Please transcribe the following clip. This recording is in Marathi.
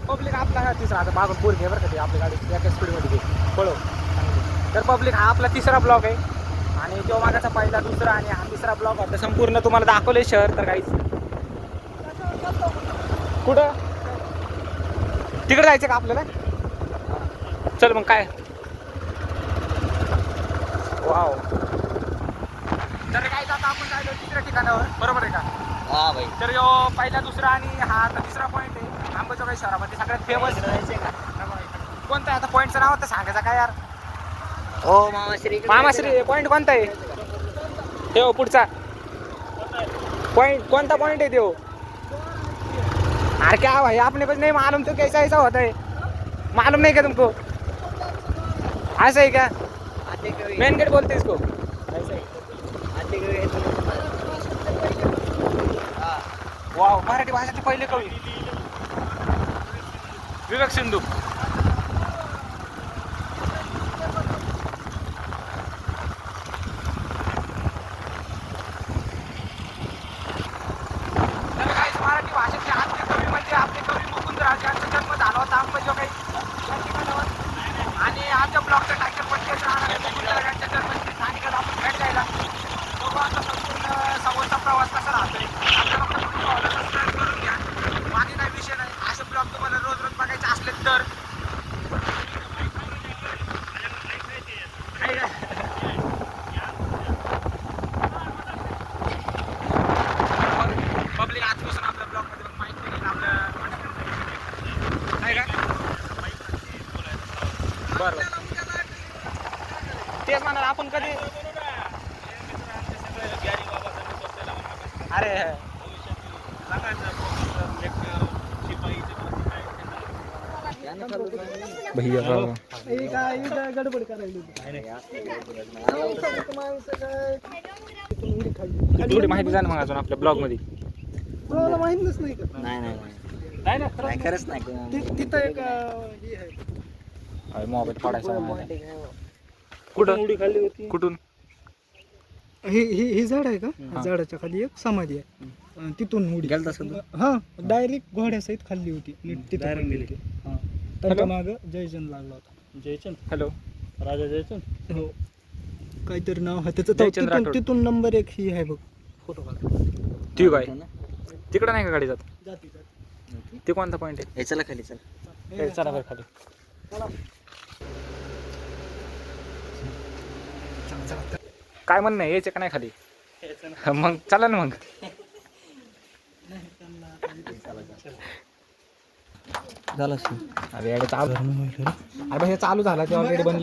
पब्लिक आपला हा तिसरा आता मागून पूर घे बरं का ते आपली गाडी एका स्पीडमध्ये घे पळव. तर पब्लिक हा आपला तिसरा ब्लॉक आहे आणि तो मागाचा पहिला दुसरा आणि हा तिसरा ब्लॉक होता. संपूर्ण तुम्हाला दाखवले शहर तर काहीच. कुठं तिकडे जायचं का आपल्याला? चल मग काय वाव. तर काय आता आपण जायलो तिसऱ्या ठिकाणावर बरोबर आहे का? हा भाई. तर यो पहिला दुसरा आणि हा आता तिसरा पॉईंट आहे अंबाजोगाई शहरामध्ये सगळ्यात फेमस. कोणतं आहे आता पॉईंटचं नाव तर सांगायचं काय यार? ओ मामाश्री. मामाश्री पॉईंट कोणता आहे? ठेव पुढचा पॉइंट कोणता पॉइंट है त्यो? अरे क्या भाई आपने कुछ नहीं मालूम तो कैसा ऐसा होता है? मालूम नहीं क्या तुमको? ऐसा है क्या? मेन गेट बोलते इसको. वाव मराठी भाषेचे पहिले कवी विवेक सिंधू. मराठी भाषेतले आद्य कवी म्हणजे आपले कवी मुकुंदराज यांचा जन्म झाला होता अंबाजोगाई या ठिकाणावर. आणि आजच्या ब्लॉकचं टायटल पण तेच राहणार आहे, मुकुंदराज यांच्या जन्मस्थळी स्थानिकात आपण भेट द्यायला. बघू आता संपूर्ण समोरचा प्रवास कसा राहतोय. आपल्याला फक्त ब्लॉगला सबस्क्राईब करून घ्या. बाकी काही विषय नाही. असे ब्लॉग तुम्हाला रोज रोज बघायचे असले तर पब्लिक आजपासून आपल्या ब्लॉग मध्ये माहिती घेईल आपल्या काय का. बरं तेच म्हणा आपण कधी. अरे भैया गडबड करायली थोडी माहिती द्या ना मग अजून आपल्या ब्लॉग मध्ये. तुम्हाला माहितच नाही का? नाही नाही नाही ना नाही खरंच नाही. तिथं एक हे आहे मोबाईल पडायचा. कुठं उडी खाल्ली होती? कुठून? हे झाड आहे का? झाडाच्या खाली एक समाधी आहे. तिथून उडी हा डायरेक्ट घोड्यासहित खाल्ली होती. तिथं गेली. त्याच्या माग जयचंद लागला होता. जयचंद. हॅलो राजा जयचंद. हो काहीतरी नाव आहे त्याचं. तिथून नंबर 1 ही आहे बघ. फोटो काढ. ठीक आहे. तिकडे नाही का गाडी जात? ते कोणता पॉईंट आहे? हे चला खाली चला. चला बरं खाली. काय म्हणणं आहे यायचं का नाही खाली? मग चला ना मग. झालं अरे चालू. अरे हे चालू झाला ते ऑलरेडी बनले.